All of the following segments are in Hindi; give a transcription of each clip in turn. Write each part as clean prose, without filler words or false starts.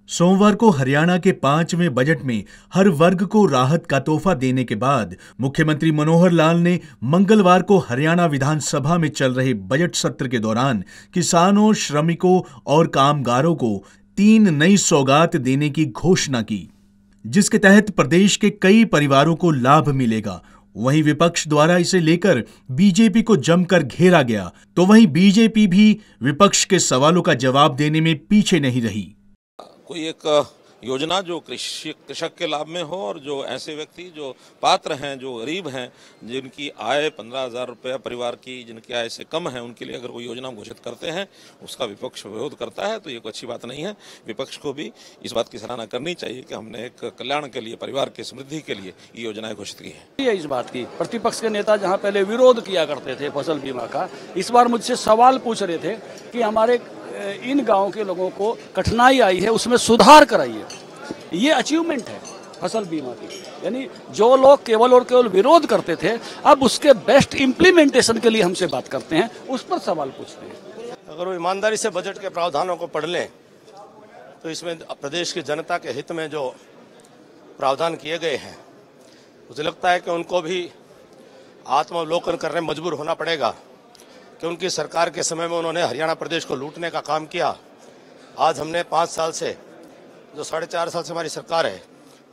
सोमवार को हरियाणा के 5वें बजट में हर वर्ग को राहत का तोहफा देने के बाद मुख्यमंत्री मनोहर लाल ने मंगलवार को हरियाणा विधानसभा में चल रहे बजट सत्र के दौरान किसानों, श्रमिकों और कामगारों को 3 नई सौगात देने की घोषणा की, जिसके तहत प्रदेश के कई परिवारों को लाभ मिलेगा। वहीं विपक्ष द्वारा इसे लेकर बीजेपी को जमकर घेरा गया, तो वहीं बीजेपी भी विपक्ष के सवालों का जवाब देने में पीछे नहीं रही। कोई एक योजना जो कृषक के लाभ में हो और जो ऐसे व्यक्ति जो पात्र हैं, जो गरीब हैं, जिनकी आय 15,000 रुपये परिवार की, जिनकी आय से कम है, उनके लिए अगर कोई योजना घोषित करते हैं, उसका विपक्ष विरोध करता है, तो ये कोई अच्छी बात नहीं है। विपक्ष को भी इस बात की सराहना करनी चाहिए कि हमने एक कल्याण के लिए, परिवार की समृद्धि के लिए ये योजनाएं घोषित की है। इस बात की प्रतिपक्ष के नेता जहाँ पहले विरोध किया करते थे फसल बीमा का, इस बार मुझसे सवाल पूछ रहे थे कि हमारे इन गांव के लोगों को कठिनाई आई है, उसमें सुधार कराइए। ये अचीवमेंट है फसल बीमा की। यानी जो लोग केवल और केवल विरोध करते थे, अब उसके बेस्ट इम्प्लीमेंटेशन के लिए हमसे बात करते हैं, उस पर सवाल पूछते हैं। अगर वो ईमानदारी से बजट के प्रावधानों को पढ़ लें तो इसमें प्रदेश की जनता के हित में जो प्रावधान किए गए हैं, मुझे लगता है कि उनको भी आत्मावलोकन करने में मजबूर होना पड़ेगा कि उनकी सरकार के समय में उन्होंने हरियाणा प्रदेश को लूटने का काम किया। आज हमने 5 साल से, जो 4.5 साल से हमारी सरकार है,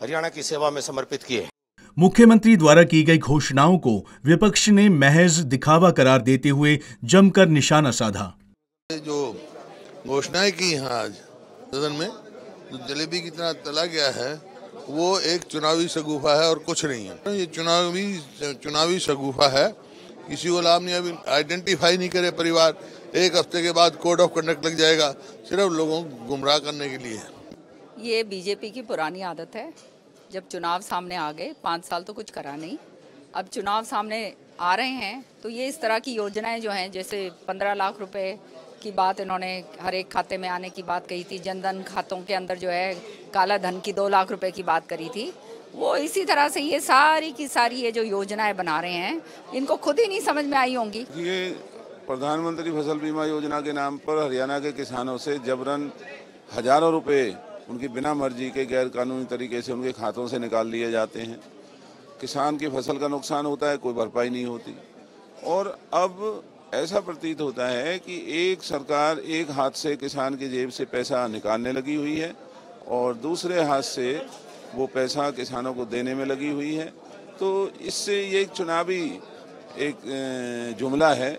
हरियाणा की सेवा में समर्पित की है। मुख्यमंत्री द्वारा की गई घोषणाओं को विपक्ष ने महज दिखावा करार देते हुए जमकर निशाना साधा। जो घोषणाएं की हैं आज सदन में, जो जलेबी की तरह तला गया है, वो एक चुनावी शगुफा है और कुछ नहीं है। ये चुनावी शगुफा है। किसी को लाभ नहीं, अभी आइडेंटिफाई नहीं करे परिवार, 1 हफ्ते के बाद कोड ऑफ कंडक्ट लग जाएगा, सिर्फ लोगों को गुमराह करने के लिए। ये बीजेपी की पुरानी आदत है। जब चुनाव सामने आ गए, 5 साल तो कुछ करा नहीं, अब चुनाव सामने आ रहे हैं तो ये इस तरह की योजनाएं जो हैं, जैसे 15 लाख रुपए की बात इन्होंने हर एक खाते में आने की बात कही थी, जनधन खातों के अंदर जो है काला धन की 2 लाख रुपए की बात करी थी, वो इसी तरह से ये सारी की सारी ये जो योजनाएं बना रहे हैं, इनको खुद ही नहीं समझ में आई होंगी। ये प्रधानमंत्री फसल बीमा योजना के नाम पर हरियाणा के किसानों से जबरन हजारों रुपए उनकी बिना मर्जी के गैर कानूनी तरीके से उनके खातों से निकाल लिए जाते हैं। किसान की फसल का नुकसान होता है, कोई भरपाई नहीं होती। और अब ऐसा प्रतीत होता है कि एक सरकार एक हाथ से किसान की जेब से पैसा निकालने लगी हुई है और दूसरे हाथ से वो पैसा किसानों को देने में लगी हुई है। तो इससे ये एक चुनावी जुमला है।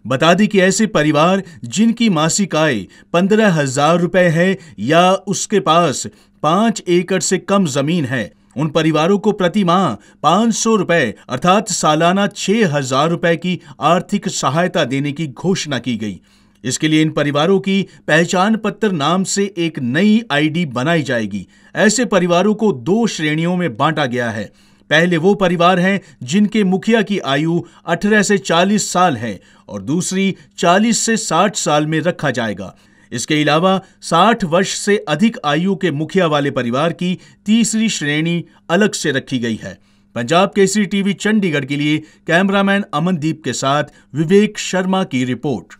बता दें कि ऐसे परिवार जिनकी मासिक आय 15,000 रुपए है या उसके पास 5 एकड़ से कम जमीन है, उन परिवारों को प्रति माह 500 रुपए अर्थात सालाना 6,000 रुपए की आर्थिक सहायता देने की घोषणा की गई। इसके लिए इन परिवारों की पहचान पत्र नाम से एक नई आईडी बनाई जाएगी। ऐसे परिवारों को 2 श्रेणियों में बांटा गया है। पहले वो परिवार हैं जिनके मुखिया की आयु 18 से 40 साल है और दूसरी 40 से 60 साल में रखा जाएगा। इसके अलावा 60 वर्ष से अधिक आयु के मुखिया वाले परिवार की तीसरी श्रेणी अलग से रखी गई है। पंजाब केसरी टीवी चंडीगढ़ के लिए कैमरामैन अमनदीप के साथ विवेक शर्मा की रिपोर्ट।